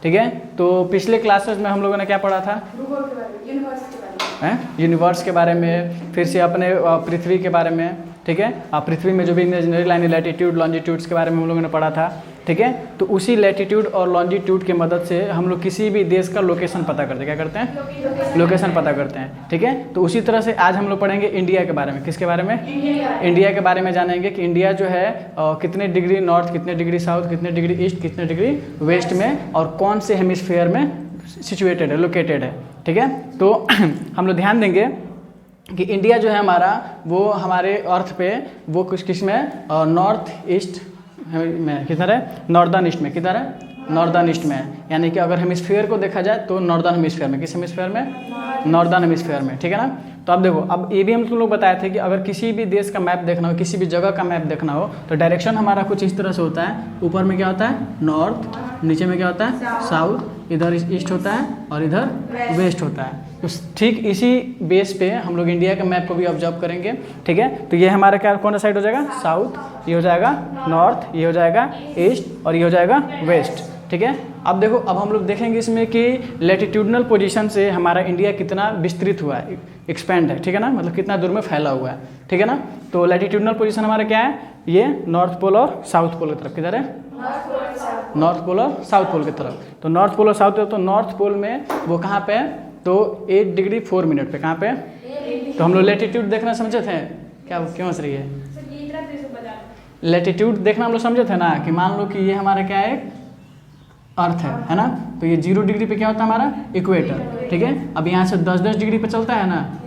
ठीक है। तो पिछले क्लासेस में हम लोगों ने क्या पढ़ा था? यूनिवर्स के बारे में, फिर से अपने पृथ्वी के बारे में, ठीक है। पृथ्वी में जो भी इमेजिनरी लाइन लैटिट्यूड लॉन्जिट्यूड्स के बारे में हम लोगों ने पढ़ा था, ठीक है। तो उसी लैटिट्यूड और लॉन्जिट्यूड की मदद से हम लोग किसी भी देश का लोकेशन पता करते हैं। क्या करते हैं? लोकेशन पता करते हैं, ठीक है। तो उसी तरह से आज हम लोग पढ़ेंगे इंडिया के बारे में। किसके बारे में? इंडिया के बारे में जानेंगे कि इंडिया जो है कितने डिग्री नॉर्थ, कितने डिग्री साउथ, कितने डिग्री ईस्ट, कितने डिग्री वेस्ट में और कौन से हेमिस्फीयर में सिचुएटेड है, लोकेटेड है, ठीक है। तो हम लोग ध्यान देंगे कि इंडिया जो है हमारा, वो हमारे अर्थ पे वो कुछ किस में नॉर्थ ईस्ट में, किधर है? नॉर्दर्न ईस्ट में। किधर है? नॉर्दर्न ईस्ट में है। यानी कि अगर हेमिस्फीयर को देखा जाए तो नॉर्दर्न हेमिस्फीयर में। किस हेमिस्फीयर में? नॉर्दर्न हेमिस्फीयर में, ठीक है ना। तो अब देखो, अब ये भी हम तुम लोग बताए थे कि अगर किसी भी देश का मैप देखना हो, किसी भी जगह का मैप देखना हो, तो डायरेक्शन हमारा कुछ इस तरह से होता है। ऊपर में क्या होता है? नॉर्थ, नीचे में क्या होता है? साउथ, इधर ईस्ट होता है और इधर वेस्ट होता है। तो ठीक इसी बेस पे हम लोग इंडिया के मैप को भी ऑब्जर्व करेंगे, ठीक है। तो ये हमारा क्या, कौन सा साइड हो जाएगा? साउथ, ये हो जाएगा नॉर्थ, ये हो जाएगा ईस्ट और ये हो जाएगा वेस्ट, ठीक है। अब देखो, अब हम लोग देखेंगे इसमें कि लैटिट्यूडनल पोजीशन से हमारा इंडिया कितना विस्तृत हुआ है, एक्सपेंड है, ठीक है ना, मतलब कितना दूर में फैला हुआ है, ठीक है ना। तो लैटिट्यूडनल पोजीशन हमारा क्या है? ये नॉर्थ पोल और साउथ पोल की तरफ। किधर है? नॉर्थ पोल और साउथ पोल की तरफ। तो नॉर्थ पोल और साउथ पोल, तो नॉर्थ पोल में वो कहाँ पे है? तो 8 डिग्री 4 मिनट पे। कहाँ पे? तो हम लोग लैटिट्यूड देखना समझे थे क्या? क्यों हंस रही है? लैटिट्यूड देखना हम लोग समझे थे ना, कि मान लो कि ये हमारा क्या है? अर्थ है ना। तो ये 0 डिग्री पे क्या होता है हमारा? इक्वेटर, ठीक है। अब यहाँ से 10-10 डिग्री पे चलता है ना,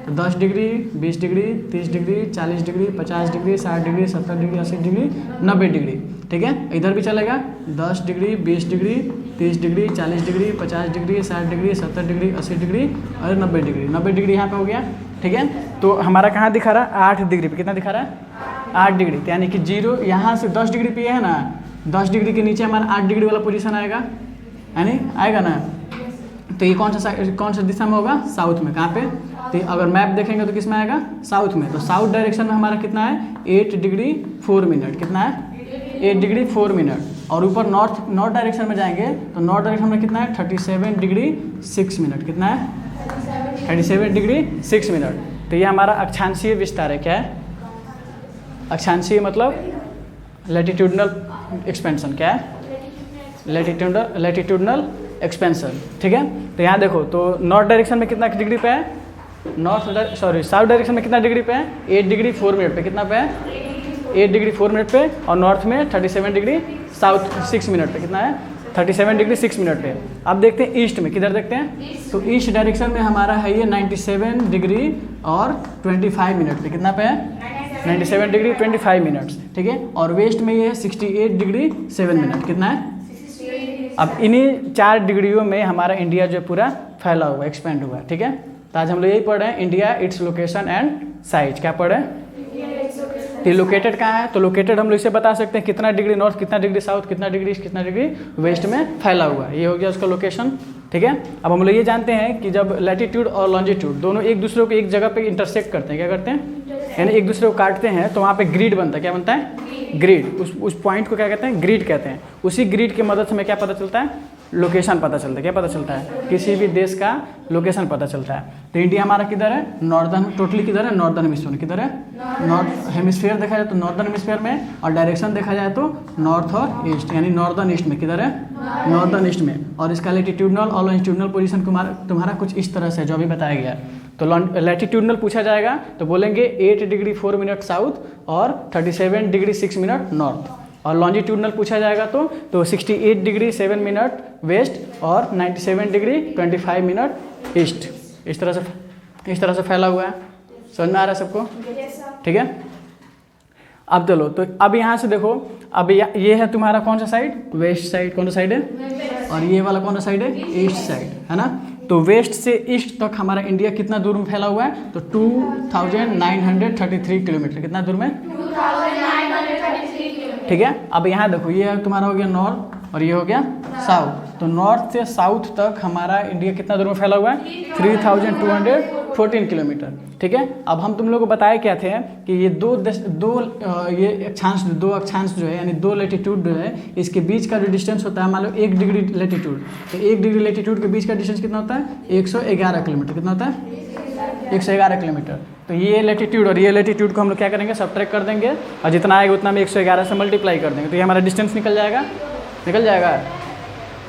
तो 10 degree, 20 degree, 30 degree, 40 degree, 50 degree, 60 degree, 70 degree, 80 degree, 90 degree, ठीक है। इधर भी चलेगा 10 degree, 20 degree, 30 degree, 40 degree, 50 degree, 60 degree, 70 degree, 80 degree और 90 डिग्री। 90 डिग्री यहाँ पे हो गया, ठीक है। तो हमारा कहाँ दिखा रहा है? 8 डिग्री पे। कितना दिखा रहा है? 8 डिग्री। तो यानी कि 0 यहाँ से 10 डिग्री पे है ना, 10 डिग्री के नीचे हमारा 8 डिग्री वाला पोजीशन आएगा, यानी आएगा ना। तो ये कौन सा दिशा में होगा? साउथ में। कहाँ पे? तो अगर मैप देखेंगे तो किस में आएगा? साउथ में। तो साउथ डायरेक्शन में हमारा कितना है? 8 डिग्री 4 मिनट। कितना है? 8 डिग्री 4 मिनट। और ऊपर नॉर्थ डायरेक्शन में जाएंगे तो नॉर्थ डायरेक्शन में कितना है? 37 डिग्री 6 मिनट। कितना है? 37 डिग्री 6 मिनट। तो ये हमारा अक्षांशीय विस्तार है। क्या है? अक्षांशीय मतलब लैटिट्यूडनल एक्सपेंशन। क्या है? लैटिट्यूडनल एक्सपेंशन, ठीक है। तो यहाँ देखो, तो नॉर्थ डायरेक्शन में कितना डिग्री पे है? साउथ डायरेक्शन में कितना डिग्री पे है? 8 डिग्री 4 मिनट पे। कितना पे है? 8 डिग्री 4 मिनट पे। और नॉर्थ में 37 डिग्री साउथ 6 मिनट पे। कितना है? 37 डिग्री 6 मिनट पे। अब देखते हैं ईस्ट में। किधर देखते हैं? तो ईस्ट डायरेक्शन में हमारा है ये 97 डिग्री और 25 मिनट पे। कितना पे है? 97 डिग्री 25 मिनट्स, ठीक है। और वेस्ट में ये है 68 डिग्री 7 मिनट। कितना है? अब इन्हीं 4 डिग्रियों में हमारा इंडिया जो पूरा फैला हुआ है, एक्सपेंड हुआ है, ठीक है। तो आज हम लोग यही पढ़ रहे हैं, India, its location and size. क्या पढ़ रहे हैं? लोकेटेड कहाँ है? तो लोकेटेड हम लोग इसे बता सकते हैं कितना डिग्री नॉर्थ, कितना डिग्री साउथ, कितना डिग्री ईस्ट, कितना डिग्री वेस्ट में फैला हुआ है। ये हो गया उसका लोकेशन, ठीक है। अब हम लोग ये जानते हैं कि जब लैटिट्यूड और लॉन्जिट्यूड दोनों एक दूसरे को एक जगह पे इंटरसेक्ट करते हैं, क्या करते हैं? यानी एक दूसरे को काटते हैं, तो वहाँ पे ग्रिड बनता है। क्या बनता है? ग्रिड। उस पॉइंट को क्या कहते हैं? ग्रिड कहते हैं। उसी ग्रिड की मदद से हमें क्या पता चलता है? लोकेशन पता चलता है। क्या पता चलता है? किसी भी देश का लोकेशन पता चलता है। तो इंडिया हमारा किधर है? नॉर्दर्न, टोटली किधर है? Northern hemisphere. किधर है? नॉर्थ हेमिस्फीयर देखा जाए तो नॉर्दर्न हेमिस्फीयर में, और डायरेक्शन देखा जाए तो नॉर्थ और ईस्ट, यानी नॉर्दर्न ईस्ट में। किधर है? नॉर्दर्न ईस्ट में। और इसका लैटिट्यूडनल और लॉन्जिट्यूडनल पोजीशन तुम्हारा कुछ इस तरह से जो अभी बताया गया है। तो लैटिट्यूडनल पूछा जाएगा तो बोलेंगे 8 डिग्री 4 मिनट साउथ और 37 डिग्री 6 मिनट नॉर्थ। और लॉन्जिट्यूडनल पूछा जाएगा तो 68 डिग्री 7 मिनट वेस्ट और 97 डिग्री 25 मिनट ईस्ट। इस तरह से फैला हुआ है। समझ में आ रहा है सबको? ठीक है। अब चलो, तो अब यहाँ से देखो, अब ये है तुम्हारा कौन सा साइड? West side. कौन सा साइड है? और ये वाला कौन सा साइड है? ईस्ट साइड, है ना। तो वेस्ट से ईस्ट तक हमारा इंडिया कितना दूर में फैला हुआ है? तो 2933 किलोमीटर। कितना दूर में? 2933। ठीक है। अब यहाँ देखो, ये तुम्हारा हो गया नॉर्थ और ये हो गया साउथ। तो नॉर्थ से साउथ तक हमारा इंडिया कितना दूर में फैला हुआ है 3214 किलोमीटर। ठीक है, अब हम तुम लोग को बताए क्या थे कि ये दो अक्षांश जो है यानी दो लेटीट्यूड जो है इसके बीच का जो डिस्टेंस होता है मान लो 1 डिग्री लेटीट्यूड, तो 1 डिग्री लेटीट्यूड के बीच का डिस्टेंस कितना होता है 111 किलोमीटर। कितना होता है 111 किलोमीटर। तो ये लेटीट्यूड और ये लेटीट्यूड को हम लोग क्या करेंगे सब्ट्रैक्ट कर देंगे और जितना आएगा उतना में 111 से मल्टीप्लाई कर देंगे, तो ये हमारा डिस्टेंस निकल जाएगा।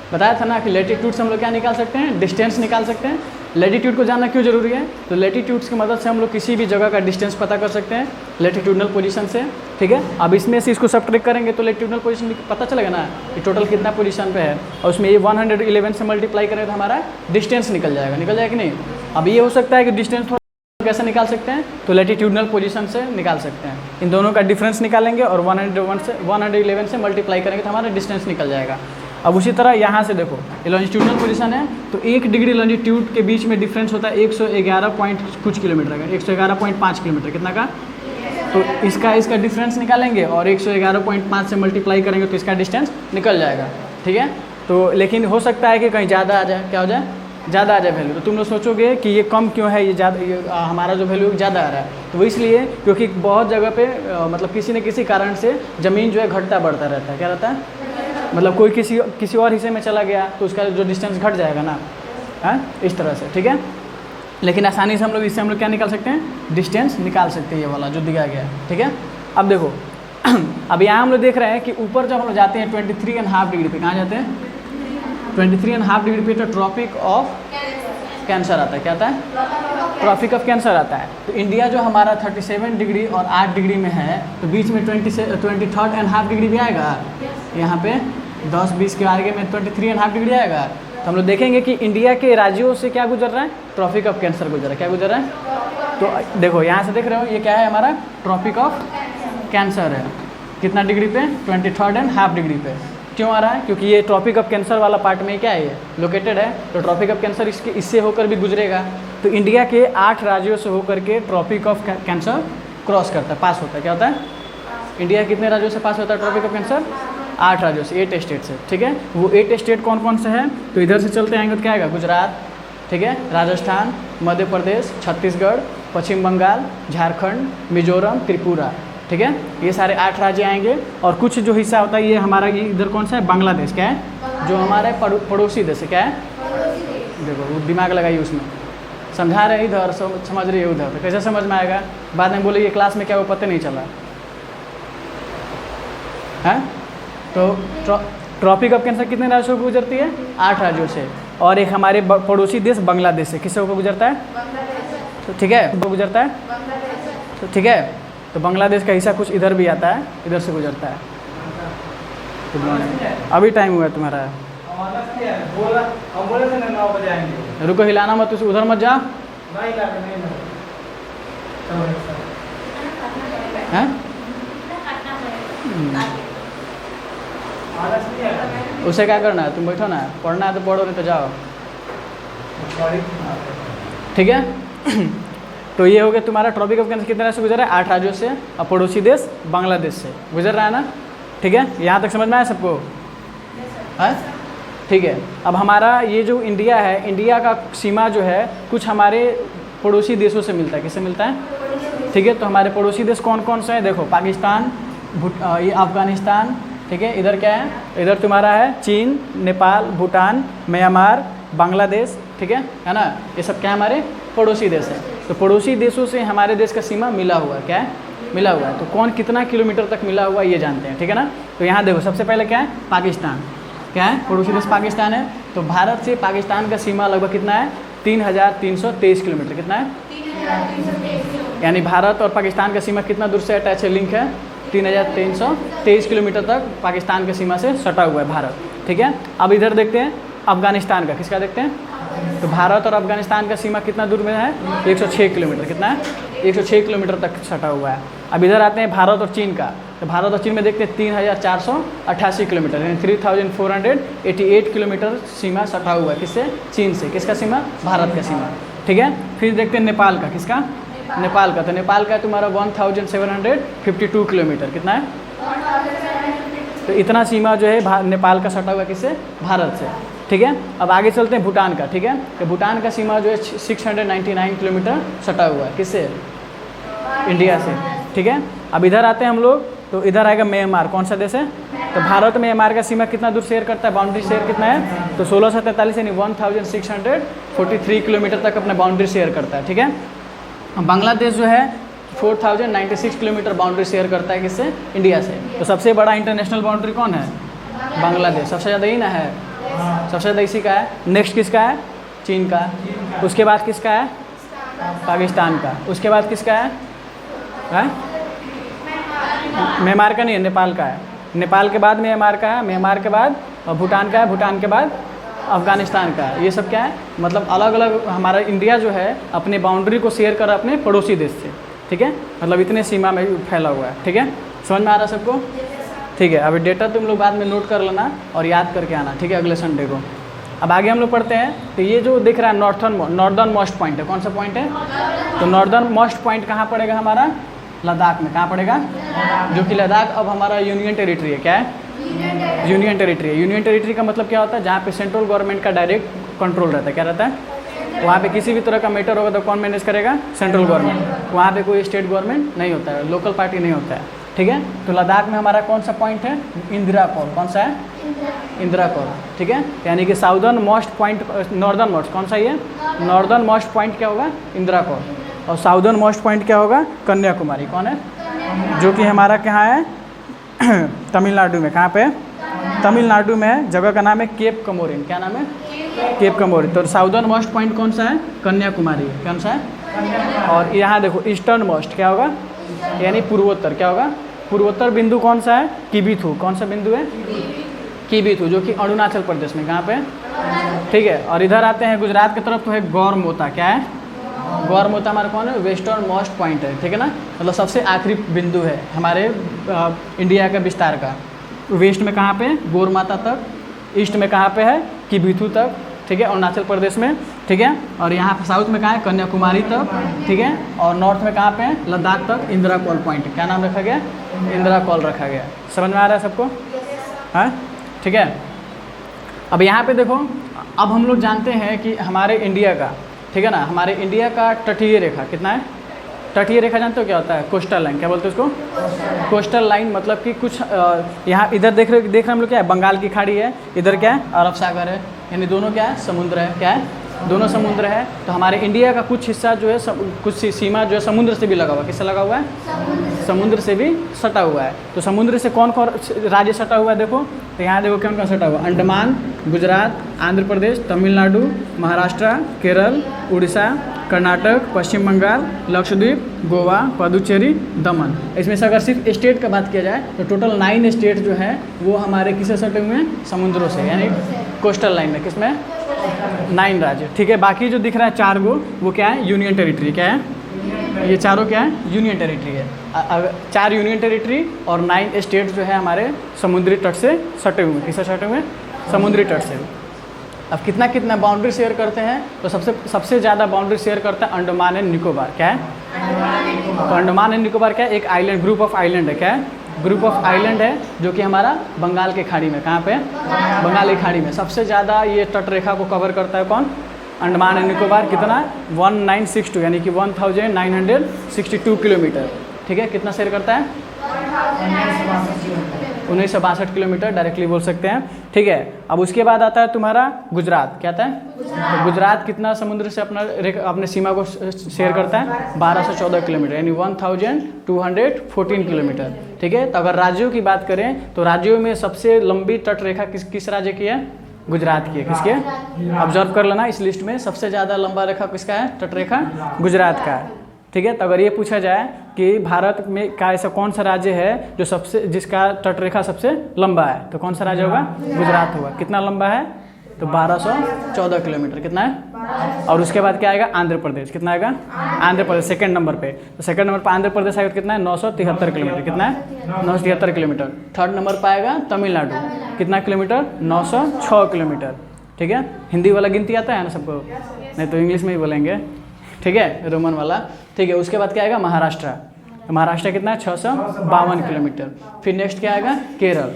बताया था ना कि लेटीट्यूड से हम लोग क्या निकाल सकते हैं, डिस्टेंस निकाल सकते हैं। लेटीट्यूड को जानना क्यों जरूरी है, तो लेटीट्यूड्स की मदद से हम लोग किसी भी जगह का डिस्टेंस पता कर सकते हैं लेटीट्यूडनल पोजीशन से। ठीक है, अब इसमें से इसको सब्ट्रैक्ट करेंगे तो लेटीट्यूडनल पोजीशन पता चलेगा ना कि टोटल कितना पोजीशन पे है, और उसमें ये 111 से मल्टीप्लाई करें तो हमारा डिस्टेंस निकल जाएगा कि नहीं। अब ये हो सकता है कि डिस्टेंस कैसे निकाल सकते हैं, तो लेटीट्यूडनल पोजीशन से निकाल सकते हैं। इन दोनों का डिफरेंस निकालेंगे और 111 से मल्टीप्लाई करेंगे तो हमारा डिस्टेंस निकल जाएगा। अब उसी तरह यहाँ से देखो ये लॉन्जिट्यूडनल पोजीशन है, तो 1 डिग्री लॉन्जिट्यूड के बीच में डिफरेंस होता है 111 पॉइंट कुछ किलोमीटर का, 111.5 किलोमीटर कितना का, तो इसका डिफरेंस निकालेंगे और 111.5 से मल्टीप्लाई करेंगे तो इसका डिस्टेंस निकल जाएगा। ठीक है, तो लेकिन हो सकता है कि कहीं ज़्यादा आ जाए, क्या हो जाए ज़्यादा आ जाए वैल्यू, तो तुम लोग सोचोगे कि ये कम क्यों है, ये ज़्यादा हमारा जो वैल्यू ज़्यादा आ रहा है, तो वो इसलिए क्योंकि बहुत जगह पे मतलब किसी न किसी कारण से ज़मीन जो है घटता बढ़ता रहता है। क्या रहता है, मतलब कोई किसी और हिस्से में चला गया तो उसका जो डिस्टेंस घट जाएगा ना, है इस तरह से। ठीक है, लेकिन आसानी से हम लोग इससे क्या निकाल सकते हैं, डिस्टेंस निकाल सकते हैं, ये वाला जो दिया गया है। ठीक है, अब देखो अब यहाँ हम लोग देख रहे हैं कि ऊपर जब हम लोग जाते हैं 23.5 डिग्री पे, कहाँ जाते हैं 23.5 डिग्री पे, तो ट्रॉपिक ऑफ कैंसर आता है। क्या आता है, ट्रॉपिक ऑफ कैंसर आता है। तो इंडिया जो हमारा 37 डिग्री और 8 डिग्री में है, तो बीच में 23.5 डिग्री भी आएगा, यहाँ पे 10-20 के आगे में 23.5 डिग्री आएगा। तो हम लोग देखेंगे कि इंडिया के राज्यों से क्या गुजर रहा है, ट्रॉपिक ऑफ कैंसर गुजर रहा है। क्या गुजर रहा है, तो देखो यहाँ से देख रहे हो ये क्या है, हमारा ट्रॉपिक ऑफ कैंसर है। कितना डिग्री पे, 23.5 डिग्री पे। क्यों आ रहा है, क्योंकि ये ट्रॉपिक ऑफ कैंसर वाला पार्ट में क्या है, ये लोकेटेड है, तो ट्रॉपिक ऑफ कैंसर इससे होकर भी गुजरेगा। तो इंडिया के 8 राज्यों से होकर के ट्रॉपिक ऑफ कैंसर क्रॉस करता है, पास होता है। क्या होता है, इंडिया कितने राज्यों से पास होता है ट्रॉपिक ऑफ कैंसर, 8 राज्यों से, 8 स्टेट से। ठीक है, वो 8 स्टेट कौन कौन से हैं, तो इधर से चलते आएंगे तो क्या आएगा, गुजरात, ठीक है, राजस्थान, मध्य प्रदेश, छत्तीसगढ़, पश्चिम बंगाल, झारखंड, मिजोरम, त्रिपुरा। ठीक है, ये सारे 8 राज्य आएंगे। और कुछ जो हिस्सा होता है ये हमारा, ये इधर कौन सा है, बांग्लादेश। क्या है, जो हमारे पड़ोसी देश है। क्या है, देखो वो दिमाग लगाइए, उसमें समझा रहे इधर, समझ रही है उधर, तो कैसे समझ में आएगा, बाद में बोले ये क्लास में क्या वो पता नहीं चला है। तो ट्रॉपिक ऑफ कैंसर कितने राज्यों को गुजरती है, 8 राज्यों से, और एक हमारे पड़ोसी देश बांग्लादेश से, किससे होकर गुजरता है, तो ठीक है, वो गुजरता है, तो ठीक है, तो बांग्लादेश का हिस्सा कुछ इधर भी आता है, इधर से गुजरता है। अभी टाइम हुआ है तुम्हारा, रुको हिलाना मत, उधर मत जा, हैं उसे क्या करना है, तुम बैठो ना, पढ़ना है तो पढ़ो, नहीं तो जाओ। ठीक है तो ये हो गया तुम्हारा ट्रॉपिक ऑफ कैंसर कितने राज्य से गुजर रहा है, 8 राज्यों से, और पड़ोसी देश बांग्लादेश से गुजर रहा है ना। ठीक है, यहाँ तक समझ में आया सबको, है ठीक है। अब हमारा ये जो इंडिया है, इंडिया का सीमा जो है कुछ हमारे पड़ोसी देशों से मिलता है, किससे मिलता है, ठीक है। तो हमारे पड़ोसी देश कौन कौन से हैं, देखो पाकिस्तान, ये अफगानिस्तान, ठीक है, इधर क्या है, इधर तुम्हारा है चीन, नेपाल, भूटान, म्यांमार, बांग्लादेश, ठीक है ना, ये सब क्या हमारे पड़ोसी देश है। तो पड़ोसी देशों से हमारे देश का सीमा मिला हुआ है, क्या है, मिला हुआ है। तो कौन कितना किलोमीटर तक मिला हुआ है ये जानते हैं, ठीक है ना। तो यहाँ देखो सबसे पहले क्या है, पाकिस्तान, क्या है, पड़ोसी देश पाकिस्तान है। तो भारत से पाकिस्तान का सीमा लगभग कितना है, 3323 किलोमीटर, कितना है, यानी भारत और पाकिस्तान का सीमा कितना दूर से अटैच है, लिंक है, 3323 किलोमीटर तक पाकिस्तान की सीमा से सटा हुआ है भारत, ठीक है। अब इधर देखते हैं अफगानिस्तान का, किसका देखते हैं, तो भारत और अफगानिस्तान का सीमा कितना दूर में है, 106 किलोमीटर, कितना है, 106 किलोमीटर तक सटा हुआ है। अब इधर आते हैं भारत और चीन का, तो भारत और चीन में देखते हैं 3488 किलोमीटर, यानी 3488 किलोमीटर सीमा सटा हुआ है, किससे, चीन से, किसका सीमा, भारत का सीमा, ठीक है। फिर देखते हैं नेपाल का, किसका, नेपाल का, तो नेपाल का तुम्हारा 1752 किलोमीटर, कितना है, तो इतना सीमा जो है नेपाल का सटा हुआ किससे, भारत से, ठीक है। अब आगे चलते हैं भूटान का, ठीक है। तो भूटान का सीमा जो है 699 किलोमीटर सटा हुआ है, किससे? इंडिया से, ठीक है। अब इधर आते हैं हम लोग, तो इधर आएगा म्यांमार, कौन सा देश है? तो भारत म्यांमार का सीमा कितना दूर शेयर करता है, बाउंड्री शेयर कितना है? तो 1643 यानी 1643 किलोमीटर तक अपना बाउंड्री शेयर करता है, ठीक है। बांग्लादेश जो है 4096 किलोमीटर बाउंड्री शेयर करता है, किससे? इंडिया से। तो सबसे बड़ा इंटरनेशनल बाउंड्री कौन है? बांग्लादेश, सबसे ज़्यादा ही ना है, सबसे ज़्यादा इसी का है। नेक्स्ट किसका है? चीन का। उसके बाद किसका है? पाकिस्तान का। उसके बाद किसका है? म्यांमार का नहीं है, नेपाल का है। नेपाल के बाद म्यांमार का है, म्यांमार के बाद भूटान का है, भूटान के बाद अफगानिस्तान का है। ये सब क्या है? मतलब अलग अलग हमारा इंडिया जो है अपने बाउंड्री को शेयर कर अपने पड़ोसी देश से, ठीक है। मतलब इतने सीमा में फैला हुआ है, ठीक है। समझ में आ रहा है सबको? ठीक है। अभी डेटा तुम लोग बाद में नोट कर लेना और याद करके आना, ठीक है, अगले संडे को। अब आगे हम लोग पढ़ते हैं। तो ये जो दिख रहा है नॉर्दर्न मोस्ट पॉइंट है, कौन सा पॉइंट है? तो नॉर्दर्न मोस्ट पॉइंट कहाँ पड़ेगा हमारा? लद्दाख में। कहाँ पड़ेगा? जो कि लद्दाख अब हमारा यूनियन टेरिटरी है। क्या है? यूनियन टेरिटरी है। यूनियन टेरिटरी का मतलब क्या होता है? जहाँ पे सेंट्रल गवर्नमेंट का डायरेक्ट कंट्रोल रहता है। क्या रहता है? वहाँ पे किसी भी तरह का मैटर होगा तो कौन मैनेज करेगा? Central government. वहाँ पे कोई स्टेट गवर्नमेंट नहीं होता है, लोकल पार्टी नहीं होता है, ठीक है। तो लद्दाख में हमारा कौन सा पॉइंट है? इंदिरा कॉल। कौन सा है? इंदिरा कॉल, ठीक है। यानी कि southern most point, northern most कौन सा ये? नॉर्दर्न मोस्ट पॉइंट क्या होगा? इंदिरा कॉल। और साउदर्न मोस्ट पॉइंट क्या होगा? कन्याकुमारी। कौन है? जो कि हमारा कहाँ है? तमिलनाडु में। कहाँ पे? तमिलनाडु में है। जगह का नाम है केप कमोरिन। क्या नाम है? केप कमोरिन। तो साउदर्न मोस्ट पॉइंट कौन सा है? कन्याकुमारी। कौन सा है? और यहाँ देखो ईस्टर्न मोस्ट क्या होगा? यानी पूर्वोत्तर। क्या होगा? पूर्वोत्तर बिंदु कौन सा है? किबिथु। कौन सा बिंदु है? किबिथु, जो कि अरुणाचल प्रदेश में। कहाँ पे? ठीक है। और इधर आते हैं गुजरात की तरफ, तो है गौरमोता। क्या है? गौरमोता हमारा कौन है? वेस्टर्न मोस्ट पॉइंट है, ठीक है ना। मतलब सबसे आखिरी बिंदु है हमारे इंडिया का विस्तार का। वेस्ट में कहाँ पे? गौरमाता तक। ईस्ट में कहाँ पे है? किबिथु तक, ठीक है, अरुणाचल प्रदेश में, ठीक है। और यहाँ पे साउथ में कहाँ है? कन्याकुमारी तक, ठीक है। और नॉर्थ में कहाँ पे है? लद्दाख तक। Indira call point. क्या नाम रखा गया? इंदिरा कॉल रखा गया। समझ में आ रहा है सबको? हाँ, ठीक है। अब यहाँ पे देखो, अब हम लोग जानते हैं कि हमारे इंडिया का, ठीक है ना, हमारे इंडिया का तटीय रेखा कितना है? तटीय रेखा जानते हो क्या होता है? Coastal line. क्या बोलते हैं उसको? Coastal line. मतलब कि कुछ यहाँ इधर देख रहे हम लोग क्या है? बंगाल की खाड़ी है, इधर क्या है? अरब सागर है, यानी दोनों क्या है? समुद्र है। क्या है? दोनों समुद्र है। तो हमारे इंडिया का कुछ हिस्सा जो है कुछ सीमा जो है समुद्र से भी लगा हुआ है। किससे लगा हुआ है? समुद्र से भी सटा हुआ है। तो समुद्र से कौन कौन राज्य सटा हुआ है? देखो, तो यहाँ देखो कौन कौन सटा हुआ है? अंडमान, गुजरात, आंध्र प्रदेश, तमिलनाडु, महाराष्ट्र, केरल, उड़ीसा, कर्नाटक, पश्चिम बंगाल, लक्षद्वीप, गोवा, पुदुचेरी, दमन। इसमें से अगर सिर्फ स्टेट का बात किया जाए तो टोटल 9 स्टेट जो है वो हमारे किससे सटे हुए हैं? समुद्रों से, यानी कोस्टल लाइन में। किसमें? 9 राज्य, ठीक है। बाकी जो दिख रहा है 4 वो क्या है? Union territory. क्या है? ये चारों क्या है? यूनियन टेरिटरी है। 4 यूनियन टेरिटरी और 9 स्टेट जो है हमारे समुद्री तट से सटे हुए हैं। किससे सटे हुए हैं? समुद्री तट से। अब कितना कितना बाउंड्री शेयर करते हैं? तो सबसे ज़्यादा बाउंड्री शेयर करता है अंडमान एंड निकोबार। क्या है? तो अंडमान एंड निकोबार क्या है? एक आइलैंड, ग्रुप ऑफ आइलैंड है। क्या है? ग्रुप ऑफ आइलैंड है, जो कि हमारा बंगाल के खाड़ी में। कहाँ पे? बंगाल की खाड़ी में सबसे ज़्यादा ये तट रेखा को कवर करता है। कौन? अंडमान एंड निकोबार। कितना? 1962, यानी कि 1962 किलोमीटर, ठीक है। कितना शेयर करता है? 1962 किलोमीटर डायरेक्टली बोल सकते हैं, ठीक है। अब उसके बाद आता है तुम्हारा गुजरात। क्या आता है? तो गुजरात कितना समुद्र से अपने सीमा को शेयर करता है? 1214 किलोमीटर, यानी 1214 किलोमीटर, ठीक है। तो अगर राज्यों की बात करें तो राज्यों में सबसे लंबी तट रेखा किस राज्य की है? गुजरात की है। किसके? ऑब्जर्व कर लेना, इस लिस्ट में सबसे ज़्यादा लंबा रेखा किसका है? तट रेखा गुजरात का है, ठीक है। तो अगर ये पूछा जाए कि भारत में का ऐसा कौन सा राज्य है जो जिसका तट रेखा सबसे लंबा है, तो कौन सा राज्य होगा? गुजरात होगा। कितना लंबा है? तो 1214 किलोमीटर। कितना है? और उसके बाद क्या आएगा? आंध्र प्रदेश। कितना आएगा? आंध्र प्रदेश सेकंड नंबर पे। तो सेकंड नंबर पर आंध्र प्रदेश आएगा। कितना है? 973 किलोमीटर। कितना है? 973 किलोमीटर। थर्ड नंबर पर आएगा तमिलनाडु। कितना किलोमीटर? 906 किलोमीटर, ठीक है। हिंदी वाला गिनती आता है ना सबको? नहीं तो इंग्लिश में ही बोलेंगे, ठीक है, रोमन वाला, ठीक है। उसके बाद क्या आएगा? महाराष्ट्र। तो महाराष्ट्र कितना है? 652 किलोमीटर। फिर नेक्स्ट क्या आएगा? केरल।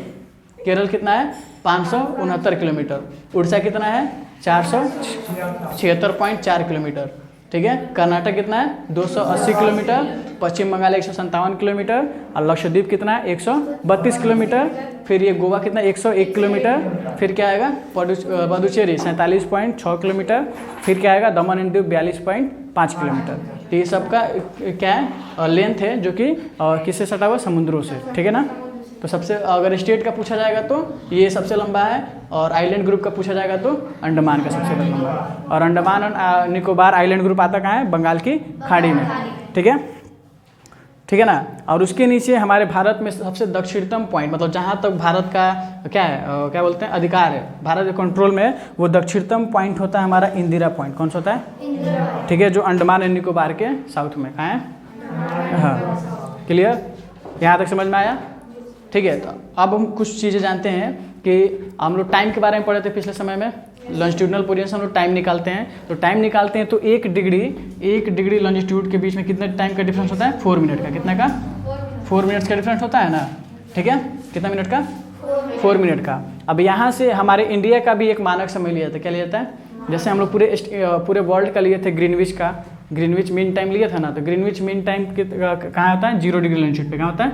केरल कितना है 569 किलोमीटर, उड़ीसा कितना है 476.4 किलोमीटर, ठीक है। कर्नाटक कितना है 280 किलोमीटर, पश्चिम बंगाल 157 किलोमीटर, और लक्षद्वीप कितना है 132 किलोमीटर, फिर ये गोवा कितना 101 किलोमीटर, फिर क्या आएगा पुडुचेरी 47.6 किलोमीटर, फिर क्या आएगा दमन एंड दीव 42.5 किलोमीटर। तो ये सब का क्या है लेंथ है जो कि किससे सटा हुआ समुद्रों से, ठीक है ना। तो सबसे अगर स्टेट का पूछा जाएगा तो ये सबसे लंबा है, और आइलैंड ग्रुप का पूछा जाएगा तो अंडमान का सबसे लंबा है, और अंडमान और निकोबार आइलैंड ग्रुप आता कहाँ है बंगाल की खाड़ी में, ठीक है, ठीक है ना। और उसके नीचे हमारे भारत में सबसे दक्षिणतम पॉइंट, मतलब जहाँ तक भारत का क्या है क्या बोलते हैं अधिकार है भारत के कंट्रोल में, वो दक्षिणतम पॉइंट होता है हमारा इंदिरा पॉइंट। कौन सा होता है? ठीक है, जो अंडमान एंड निकोबार के साउथ में कहाँ है। हाँ क्लियर, यहाँ तक समझ में आया, ठीक है। तो अब हम कुछ चीज़ें जानते हैं कि हम लोग टाइम के बारे में पढ़े थे पिछले समय में, लॉन्जिट्यूडनल पोजीशन से हम लोग टाइम निकालते हैं। तो टाइम निकालते हैं तो 1 डिग्री लॉन्जिट्यूड के बीच में कितने टाइम का डिफरेंस होता है 4 मिनट का, कितना का 4 मिनट्स का डिफरेंस होता है ना, ठीक है। कितना मिनट का 4 मिनट का। अब यहाँ से हमारे इंडिया का भी एक मानक समय लिया था, क्या लिया था, जैसे हम लोग पूरे वर्ल्ड का लिए थे ग्रीनविच मीन टाइम लिया था ना, तो ग्रीनविच मीन टाइम कहाँ होता है 0 डिग्री लॉन्जिट्यूड पे, कहाँ होता है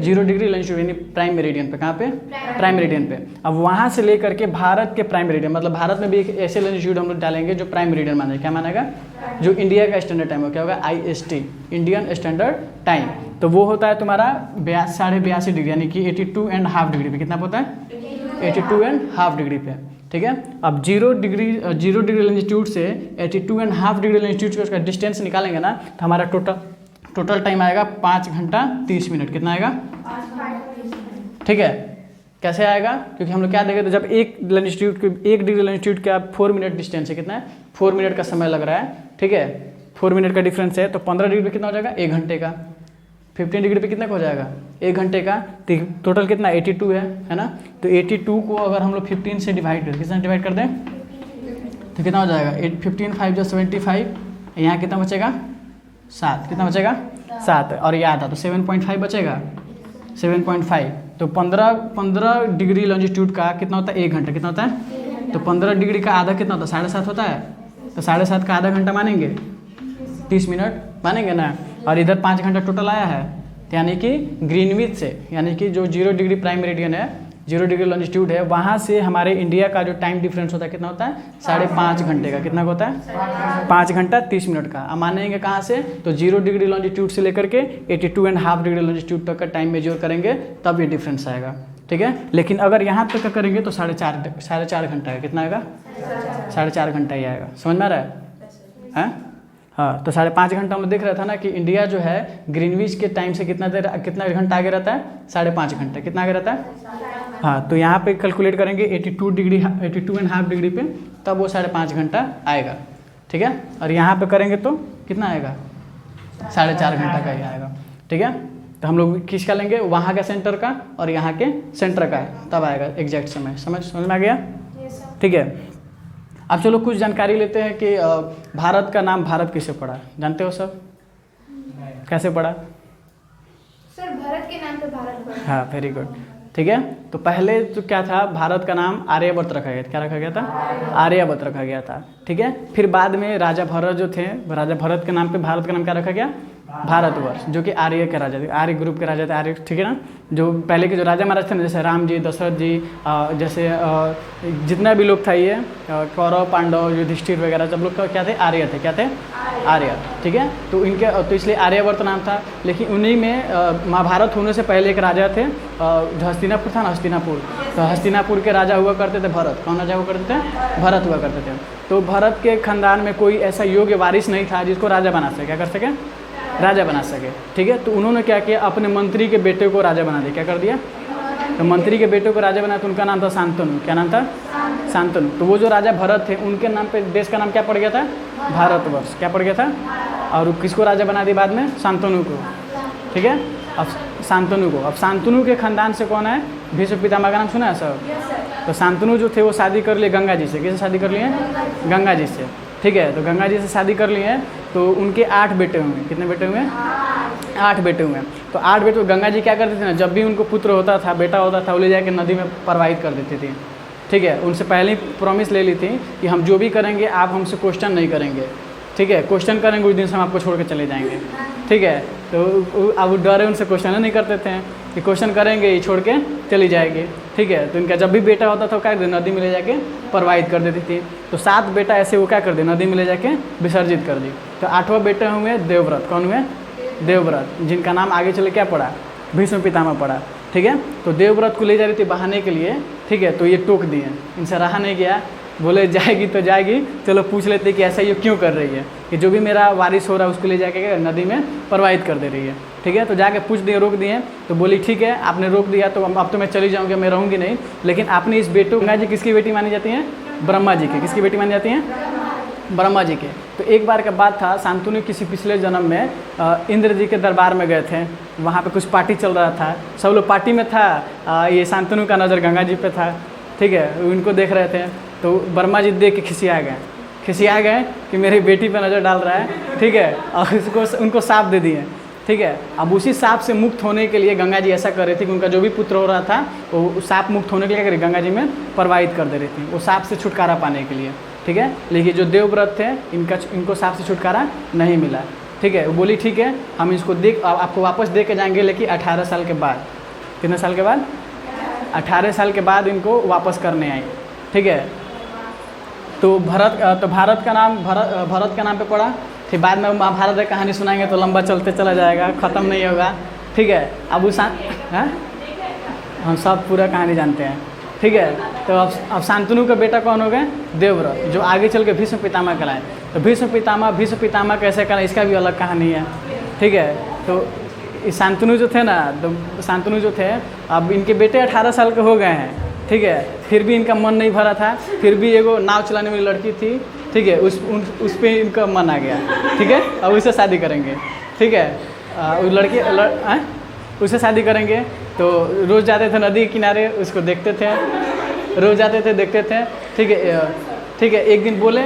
0 डिग्री लॉन्जिट्यूड यानी प्राइम मेरिडियन पे, कहाँ पे प्राइम मेरिडियन पे। अब वहाँ से लेकर के भारत के प्राइम मेरिडियन, मतलब भारत में भी एक ऐसे लॉन्जिट्यूड हम लोग डालेंगे जो प्राइम मेरिडियन मानेगा, क्या मानेगा, जो इंडिया का स्टैंडर्ड टाइम हो, क्या होगा IST इंडियन स्टैंडर्ड टाइम। तो वो होता है तुम्हारा 82.5 डिग्री यानी कि 82.5 डिग्री पे, कितना होता है 82.5 डिग्री पे, ठीक है। अब 0 डिग्री लॉन्जिट्यूड से 82.5 डिग्री लॉन्जिट्यूड का उसका डिस्टेंस निकालेंगे ना, तो हमारा टोटल टाइम आएगा 5 घंटा 30 मिनट, कितना आएगा, ठीक है। कैसे आएगा, क्योंकि हम लोग क्या देखें तो जब 1 डिग्री लॉन्जिट्यूड का 4 मिनट डिस्टेंस है, कितना है 4 मिनट का समय लग रहा है, ठीक है, 4 मिनट का डिफरेंस है, तो 15 डिग्री पे कितना हो जाएगा 1 घंटे का, 15 डिग्री पे कितना का हो जाएगा 1 घंटे का, तो टोटल कितना 82 है ना। तो 82 को अगर हम लोग 15 से डिवाइड करें, कितना डिवाइड कर दें तो कितना हो जाएगा 15 5 जो 75, यहाँ कितना बचेगा 7, कितना बचेगा 7, और ये आता तो 7.5 बचेगा 7.5। तो 15 डिग्री लॉन्जिट्यूड का कितना होता है 1 घंटा, कितना होता है, तो 15 डिग्री का आधा कितना होता है 7.5 होता है, तो 7.5 का आधा घंटा मानेंगे 30 मिनट मानेंगे ना, और इधर 5 घंटा टोटल आया है, यानी कि ग्रीनविच से, यानी कि जो 0 डिग्री प्राइम मेरिडियन है 0 डिग्री लॉन्जिट्यूड है, वहाँ से हमारे इंडिया का जो टाइम डिफरेंस होता है कितना होता है 5.5 घंटे का, कितना होता है 5 घंटा 30 मिनट का। अब मानेंगे कहाँ से, तो 0 डिग्री लॉन्जिट्यूड से लेकर के 82.5 डिग्री लॉन्जिट्यूड तक का टाइम मेजर करेंगे, तब ये डिफरेंस आएगा, ठीक है। लेकिन अगर यहाँ तक का करेंगे तो 4.5 घंटा है, कितना आएगा 4.5 घंटा ही आएगा, समझ में आ रहा है हाँ। तो 5.5 घंटा हम लोग देख रहा था ना कि इंडिया जो है ग्रीनविच के टाइम से कितना घंटा आगे रहता है 5.5 घंटे, कितना आगे रहता है हाँ। तो यहाँ पे कैलकुलेट करेंगे 82.5 डिग्री पे, तब वो 5.5 घंटा आएगा, ठीक है। और यहाँ पे करेंगे तो कितना आएगा 4.5 घंटा का ही आएगा, ठीक है। तो हम लोग किसका लेंगे, वहाँ का सेंटर का और यहाँ के सेंटर का, तब आएगा एग्जैक्ट समय, समझ में आ गया, ठीक है। अब चलो कुछ जानकारी लेते हैं कि भारत का नाम भारत किसे पड़ा, जानते हो सब, कैसे पड़ा सर, भारत के नाम पे भारत पड़ा। हाँ वेरी गुड, ठीक है। तो पहले तो क्या था, भारत का नाम आर्यवर्त रखा गया था, क्या रखा गया था आर्यवर्त रखा गया था, ठीक है। फिर बाद में राजा भरत जो थे, राजा भरत के नाम पे भारत का नाम क्या रखा गया भारतवर्ष, जो कि आर्य के राजा थे, आर्य ग्रुप के राजा थे आर्य, ठीक है ना। जो पहले के जो राजा महाराज थे ना, जैसे राम जी, दशरथ जी, जैसे जितना भी लोग था ये कौरव पांडव युधिष्ठिर वगैरह सब लोग क्या थे आर्य थे, क्या थे आर्य, ठीक है। तो इनके तो इसलिए आर्यवर्त नाम था। लेकिन उन्हीं में महाभारत होने से पहले एक राजा थे जो हस्तिनापुर था ना, हस्तिनापुर, तो हस्तिनापुर के राजा हुआ करते थे भरत, कौन राजा हुआ करते थे भरत हुआ करते थे। तो भरत के खानदान में कोई ऐसा योग्य वारिस नहीं था जिसको राजा बना सके, क्या कर सके राजा बना सके, ठीक है। तो उन्होंने क्या किया, अपने मंत्री के बेटे को राजा बना दिया, क्या कर दिया, तो मंत्री के बेटे को राजा बनाया, तो उनका नाम था शांतनु, क्या नाम था शांतनु। तो वो जो राजा भरत थे उनके नाम पे देश का नाम क्या पड़ गया था भारतवर्ष, क्या पड़ गया था, और किसको राजा बना दिया बाद में शांतनु को, ठीक है। अब शांतनु को, अब शांतनु के खानदान से कौन है, भीष्म पितामह का नाम सुना है सब। तो शांतनु जो थे वो शादी कर लिए गंगा जी से, किससे शादी कर लिए गंगा जी से, ठीक है। तो गंगा जी से शादी कर लिए हैं, तो उनके 8 बेटे हुए, कितने बेटे हुए 8 बेटे हुए। तो 8 बेटे, गंगा जी क्या करते थे ना, जब भी उनको पुत्र होता था, बेटा होता था, वो ले जाके नदी में प्रवाहित कर देती थी। ठीक है, उनसे पहले ही प्रॉमिस ले ली थी कि हम जो भी करेंगे आप हमसे क्वेश्चन नहीं करेंगे। ठीक है, क्वेश्चन करेंगे उस दिन से हम आपको छोड़ के चले जाएंगे। ठीक है, तो अब डरे उनसे क्वेश्चन नहीं करते थे कि क्वेश्चन करेंगे ये छोड़ के चली जाएगी। ठीक है, तो इनका जब भी बेटा होता था वो क्या कर नदी में ले जाके प्रवाहित कर देती थी। तो 7 बेटा ऐसे वो क्या कर दी, नदी में ले जाके विसर्जित कर दी। तो 8वां बेटे हुए देवव्रत। कौन हुए? देवव्रत, जिनका नाम आगे चले क्या पड़ा, भीष्म पितामह पड़ा। ठीक है, तो देवव्रत को ले जा रही थी बहाने के लिए। ठीक है, तो ये टोक दिए, इनसे रहा नहीं गया, बोले जाएगी तो जाएगी, चलो पूछ लेते कि ऐसा ये क्यों कर रही है, कि जो भी मेरा वारिस हो रहा है उसको ले जाके नदी में प्रवाहित कर दे रही है। ठीक है, तो जाके पूछ दिए, रोक दिए। तो बोली ठीक है आपने रोक दिया तो अब तो मैं चली जाऊँगी, मैं रहूँगी नहीं, लेकिन आपने इस बेटो, गंगा जी किसकी बेटी मानी जाती हैं? ब्रह्मा जी की। किसकी बेटी मानी जाती हैं? ब्रह्मा जी के। तो एक बार का बात था, शांतनु किसी पिछले जन्म में इंद्र जी के दरबार में गए थे। वहाँ पे कुछ पार्टी चल रहा था, सब लोग पार्टी में था, ये शांतनु का नज़र गंगा जी पे था। ठीक है, उनको देख रहे थे, तो ब्रह्मा जी देख के खिसिया गए कि मेरी बेटी पे नज़र डाल रहा है। ठीक है, और उनको साप दे दिए। ठीक है, अब उसी सांप से मुक्त होने के लिए गंगा जी ऐसा कर रही थी कि उनका जो भी पुत्र हो रहा था वो सांप मुक्त होने के लिए क्या करी, गंगा जी में प्रवाहित कर दे रही थी, वो सांप से छुटकारा पाने के लिए। ठीक है, लेकिन जो देवव्रत थे इनको सांप से छुटकारा नहीं मिला। ठीक है, वो बोली ठीक है हम इसको आपको वापस दे के जाएंगे, लेकिन 18 साल के बाद। कितने साल के बाद? 18 साल के बाद इनको वापस करने आई। ठीक है, तो भारत का नाम पे पड़ा। फिर बाद में महाभारत की कहानी सुनाएंगे तो लंबा चलते चला जाएगा, ख़त्म नहीं होगा। ठीक है, अब हम सब पूरा कहानी जानते हैं। ठीक है, तो अब शांतनु का बेटा कौन हो गए? देवव्रत, जो आगे चल के भीष्म पितामह कहलाए। तो भीष्म पितामह कैसे कहलाए, इसका भी अलग कहानी है। ठीक है, तो शांतनु जो थे ना, तो शांतनु जो थे, अब इनके बेटे 18 साल के हो गए हैं। ठीक है, फिर भी इनका मन नहीं भरा था, फिर भी एगो नाव चलाने वाली लड़की थी। ठीक है, उस पर इनका मन आ गया। ठीक है, अब उससे शादी करेंगे। ठीक है, उस लड़की उससे शादी करेंगे। तो रोज़ जाते थे नदी के किनारे, उसको देखते थे, रोज़ जाते थे देखते थे। ठीक है, एक दिन बोले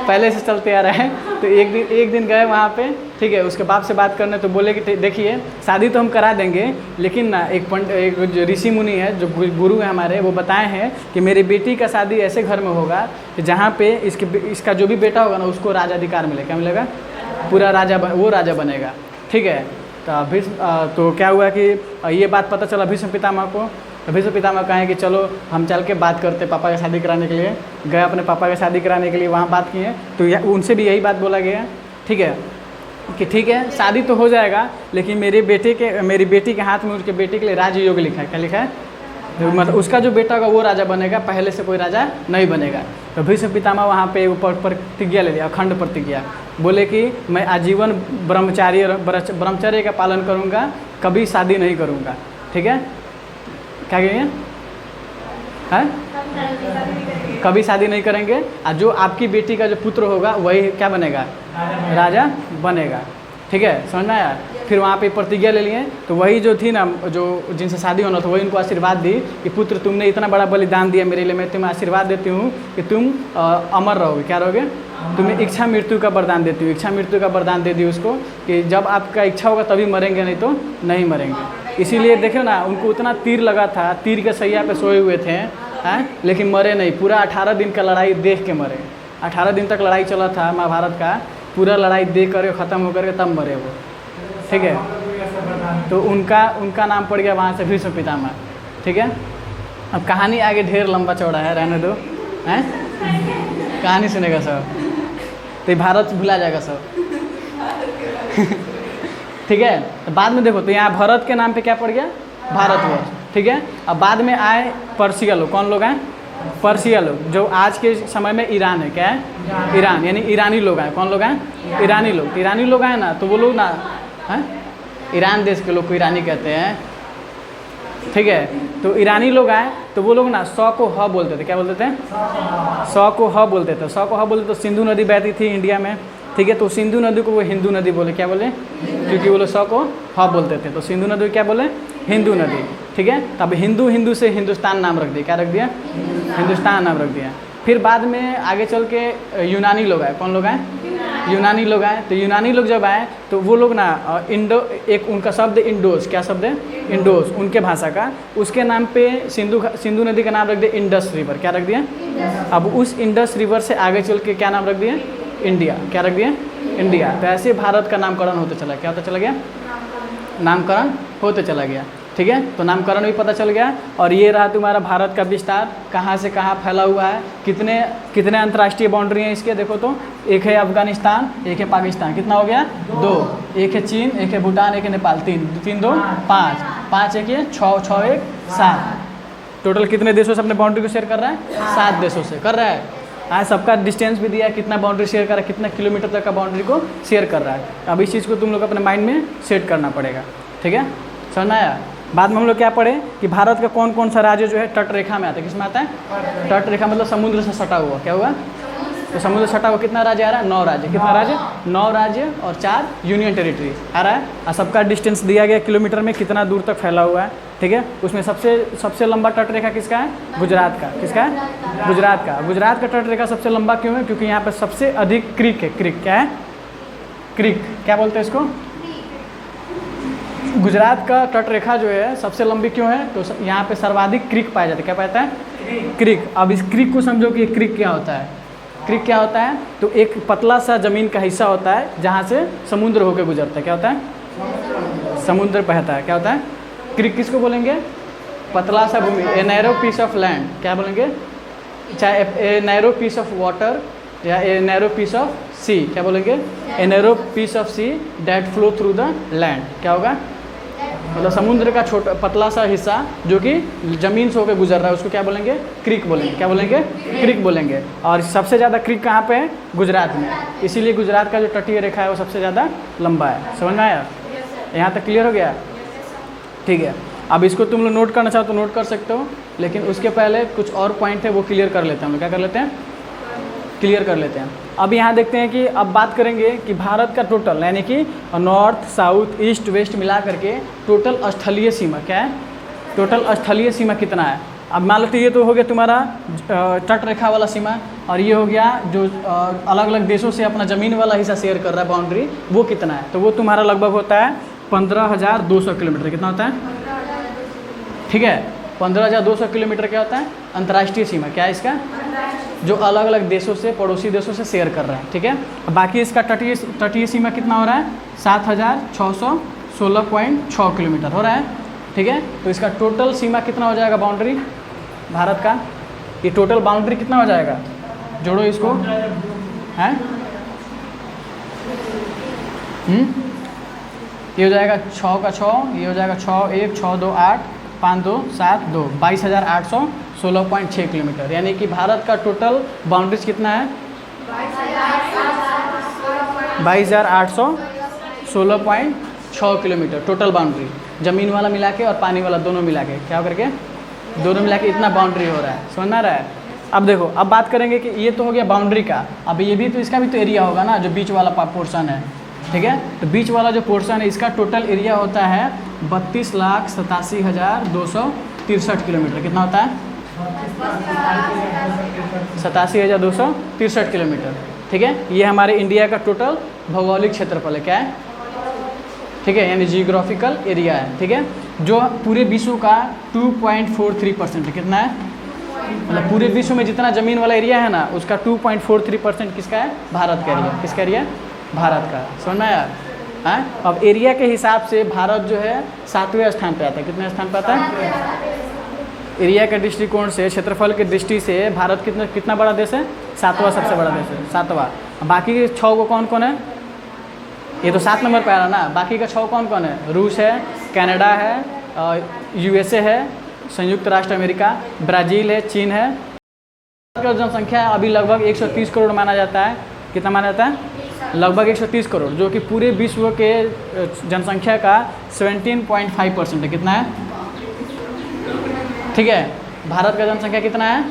पहले से चलते आ रहे हैं। तो एक दिन गए वहाँ पे। ठीक है, उसके बाप से बात करने, तो बोले कि देखिए शादी तो हम करा देंगे, लेकिन ना एक जो ऋषि मुनि है, जो गुरु है हमारे, वो बताए हैं कि मेरी बेटी का शादी ऐसे घर में होगा कि जहाँ पे इसका जो भी बेटा होगा ना उसको राजाधिकार मिलेगा। क्या मिलेगा? पूरा वो राजा बनेगा। ठीक है, तो क्या हुआ कि ये बात पता चला भीष्म पितामह को। तो भीष्म पितामह कहें कि चलो हम चल के बात करते पापा की शादी कराने के लिए। गए अपने पापा की शादी कराने के लिए, वहाँ बात किए तो उनसे भी यही बात बोला गया। ठीक है, कि ठीक है शादी तो हो जाएगा, लेकिन मेरी बेटी के हाथ में उसके बेटे के लिए राजयोग लिखा है। क्या लिखा है? मतलब उसका जो बेटा होगा वो राजा बनेगा, पहले से कोई राजा नहीं बनेगा। तो भीष्म पितामह वहाँ पे प्रतिज्ञा ले लिया, अखंड प्रतिज्ञा। बोले कि मैं आजीवन ब्रह्मचर्य का पालन करूँगा, कभी शादी नहीं करूँगा। ठीक है, क्या कहेंगे? कभी शादी नहीं करेंगे, और जो आपकी बेटी का जो पुत्र होगा वही क्या बनेगा? राजा बनेगा। ठीक है, समझ में आया? फिर वहाँ पे प्रतिज्ञा ले लिए। तो वही जो थी ना, जो जिनसे शादी होना था, वही उनको आशीर्वाद दी कि पुत्र तुमने इतना बड़ा बलिदान दिया मेरे लिए, मैं तुम्हें आशीर्वाद देती हूँ कि तुम अमर रहोगे। क्या रहोगे? तुम्हें इच्छा मृत्यु का वरदान देती हूँ। इच्छा मृत्यु का वरदान दे दी उसको कि जब आपका इच्छा होगा तभी मरेंगे, नहीं तो नहीं मरेंगे। इसीलिए देखो ना, उनको उतना तीर लगा था, तीर के सैया पे सोए हुए थे, लेकिन मरे नहीं। पूरा 18 दिन का लड़ाई देख के मरे। 18 दिन तक लड़ाई चला था महाभारत का, पूरा लड़ाई देख कर ख़त्म होकर के तब मरे वो। ठीक है, तो उनका नाम पड़ गया वहाँ से भीष्म पितामह। ठीक है, अब कहानी आगे ढेर लंबा चौड़ा है, रहने दो। हैं कहानी सुनेगा सब तो भारत भुला जाएगा सब। ठीक है, तो बाद में देखो, तो यहाँ भरत के नाम पे क्या पड़ गया? भारतवर्ष। ठीक है, अब बाद में आए पर्शिया लोग। कौन लोग हैं? पर्शिया लोग, जो आज के समय में ईरान है। क्या है? ईरान, यानी ईरानी लोग हैं। कौन लोग हैं? ईरानी लोग। ईरानी लोग हैं ना, तो वो लोग ना हैं, ईरान देश के लोग को ईरानी कहते हैं। ठीक है, तो ईरानी लोग आए तो वो लोग ना 100 को ह बोलते थे। क्या बोलते थे? 100 को ह बोलते थे। 100 को ह बोलते तो सिंधु नदी बहती थी इंडिया में। ठीक है, तो सिंधु नदी को वो हिंदू नदी बोले। क्या बोले? क्योंकि वो लोग 100 को ह बोलते थे, तो सिंधु नदी क्या बोले? हिंदू नदी। ठीक है, तब हिंदू से हिंदुस्तान नाम रख दिया। क्या रख दिया? हिंदुस्तान नाम रख दिया। फिर बाद में आगे चल के यूनानी लोग आए। कौन लोग आए? यूनानी लोग आए, तो यूनानी लोग जब आए तो वो लोग ना इंडो, एक उनका शब्द इंडोस, क्या शब्द है? इंडोस, उनके भाषा का, उसके नाम पे सिंधु नदी का नाम रख दिया इंडस रिवर। क्या रख दिया? अब उस इंडस रिवर से आगे चल के क्या नाम रख दिया? इंडिया। क्या रख दिया? इंडिया। तो ऐसे भारत का नामकरण होते चला, क्या होता चला गया? नामकरण होते चला गया। ठीक है, तो नामकरण भी पता चल गया। और ये रहा तुम्हारा भारत का विस्तार, कहाँ से कहाँ फैला हुआ है, कितने कितने अंतर्राष्ट्रीय बाउंड्री हैं इसके, देखो तो एक है अफगानिस्तान, एक है पाकिस्तान, कितना हो गया? 2, एक है चीन, एक है भूटान, एक है नेपाल, 3, 3 2 5, 5 एक ये 6, 6 1 7। टोटल कितने देशों से अपने बाउंड्री को शेयर कर रहा है? 7 देशों से कर रहा है। आज सबका डिस्टेंस भी दिया है, कितना बाउंड्री शेयर कर रहा है, कितना किलोमीटर तक का बाउंड्री को शेयर कर रहा है। अब इस चीज़ को तुम लोग अपने माइंड में सेट करना पड़ेगा। ठीक है, समझ में आया? बाद में हम लोग क्या पढ़े कि भारत का कौन कौन सा राज्य जो है तट रेखा में आता है। किस में आता है? तट रेखा मतलब समुद्र से सटा हुआ। क्या हुआ? तो समुद्र से सटा हुआ कितना राज्य आ रहा है? 9 राज्य। कितना राज्य? 9 राज्य और 4 यूनियन टेरिटरी आ रहा है। और सबका डिस्टेंस दिया गया किलोमीटर में, कितना दूर तक फैला हुआ है। ठीक है, उसमें सबसे लंबा तट रेखा किसका है? गुजरात का। किसका है? गुजरात का। गुजरात का तट रेखा सबसे लंबा क्यों है? क्योंकि यहाँ पर सबसे अधिक क्रीक है। क्रीक क्या है? क्रीक क्या बोलते हैं इसको? गुजरात का तट रेखा जो है सबसे लंबी क्यों है? तो यहाँ पे सर्वाधिक क्रीक पाया जाता है। क्या पाया है? क्रीक। अब इस क्रीक को समझो कि क्रीक क्या होता है। क्रीक क्या होता है? तो एक पतला सा जमीन का हिस्सा होता है जहाँ से समुद्र होकर गुजरता है। क्या होता है? समुद्र बहता है। क्या होता है? क्रीक किसको बोलेंगे? पतला सा भूमि, a narrow piece of land. क्या बोलेंगे? चाहे a narrow piece of water या a narrow piece of sea. क्या बोलेंगे? A narrow piece of sea that flow through the land. क्या होगा? मतलब समुद्र का छोटा पतला सा हिस्सा जो कि ज़मीन से होकर गुजर रहा है, उसको क्या बोलेंगे? क्रीक बोलेंगे। क्या बोलेंगे? क्रीक बोलेंगे। और सबसे ज़्यादा क्रीक कहाँ पे है? गुजरात में। इसीलिए गुजरात का जो तटीय रेखा है वो सबसे ज़्यादा लंबा है। समझ में आया? यहाँ तक क्लियर हो गया? ठीक है, अब इसको तुम लोग नोट करना चाहो तो नोट कर सकते हो, लेकिन उसके पहले कुछ और पॉइंट है वो क्लियर कर लेते हैं हम लोग। क्या कर लेते हैं? क्लियर कर लेते हैं। अब यहाँ देखते हैं कि अब बात करेंगे कि भारत का टोटल, यानी कि नॉर्थ साउथ ईस्ट वेस्ट मिला करके टोटल स्थलीय सीमा क्या है? टोटल स्थलीय सीमा कितना है? अब मान लेते ये तो हो गया तुम्हारा तट रेखा वाला सीमा, और ये हो गया जो अलग अलग देशों से अपना ज़मीन वाला हिस्सा शेयर कर रहा है बाउंड्री, वो कितना है? तो वो तुम्हारा लगभग होता है 15,200 किलोमीटर। कितना होता है? ठीक है, 15,200 किलोमीटर क्या होता है? अंतर्राष्ट्रीय सीमा। क्या है इसका? जो अलग अलग देशों से, पड़ोसी देशों से शेयर कर रहा है। ठीक है, बाकी इसका तटीय सीमा कितना हो रहा है? 7,616.6 किलोमीटर हो रहा है। ठीक है, तो इसका टोटल सीमा कितना हो जाएगा बाउंड्री भारत का? ये टोटल बाउंड्री कितना हो जाएगा? जोड़ो इसको। हैं? ये हो जाएगा 6 का 6, ये हो जाएगा 6 1 6 2 8 5 2 7 2 22,816.6 किलोमीटर। यानी कि भारत का टोटल बाउंड्रीज कितना है? 22,816.6 किलोमीटर टोटल बाउंड्री, ज़मीन वाला मिला के और पानी वाला दोनों मिला के। क्या करके? दोनों मिला के इतना बाउंड्री हो रहा है। समझ में आ रहा है? अब देखो, अब बात करेंगे कि ये तो हो गया बाउंड्री का। अब ये भी तो, इसका भी तो एरिया होगा ना, जो बीच वाला पोर्शन है। ठीक है, तो बीच वाला जो पोर्शन है इसका टोटल एरिया होता है 32,87,263 किलोमीटर। कितना होता है? 87,263 किलोमीटर। ठीक है, ये हमारे इंडिया का टोटल भौगोलिक क्षेत्रफल है। क्या है? ठीक है, यानी जियोग्राफिकल एरिया है। ठीक है, जो पूरे विश्व का 2.43% है। कितना है? मतलब पूरे विश्व में जितना ज़मीन वाला एरिया है ना, उसका 2.43% किसका है? भारत का एरिया। किसका एरिया? भारत का। समझ में आया? हाँ, अब एरिया के हिसाब से भारत जो है 7वें स्थान पे आता है। कितने स्थान पे आता है? एरिया के दृष्टिकोण से, क्षेत्रफल की दृष्टि से भारत कितना बड़ा देश है? 7वां सबसे बड़ा देश है, 7वां। बाकी के 6 को कौन कौन है? ये तो 7 नंबर पे आ रहा ना। बाकी का 6 कौन कौन है? रूस है, कनाडा है, USA है, संयुक्त राष्ट्र अमेरिका, ब्राज़ील है, चीन है। जनसंख्या अभी लगभग 130 करोड़ माना जाता है। कितना माना जाता है? लगभग 130 करोड़, जो कि पूरे विश्व के जनसंख्या का 17.5% है। कितना है? ठीक है, भारत का जनसंख्या कितना है?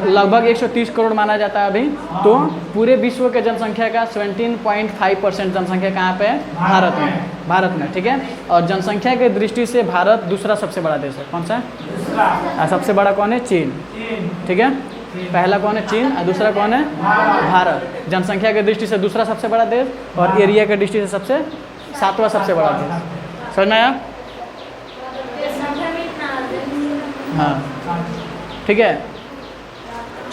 लगभग 130 करोड़ माना जाता है अभी। तो पूरे विश्व के जनसंख्या का 17.5% जनसंख्या कहाँ पे है? भारत में। भारत में। ठीक है, और जनसंख्या की दृष्टि से भारत दूसरा सबसे बड़ा देश है। कौन सा? सबसे बड़ा कौन है? चीन। ठीक है, पहला कौन है? चीन। और दूसरा कौन है? भारत। जनसंख्या की दृष्टि से दूसरा सबसे बड़ा देश और एरिया की दृष्टि से सबसे 7वां सबसे बड़ा देश। समझ में आया? हाँ ठीक है,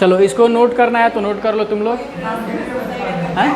चलो इसको नोट करना है तो नोट कर लो तुम लोग। हैं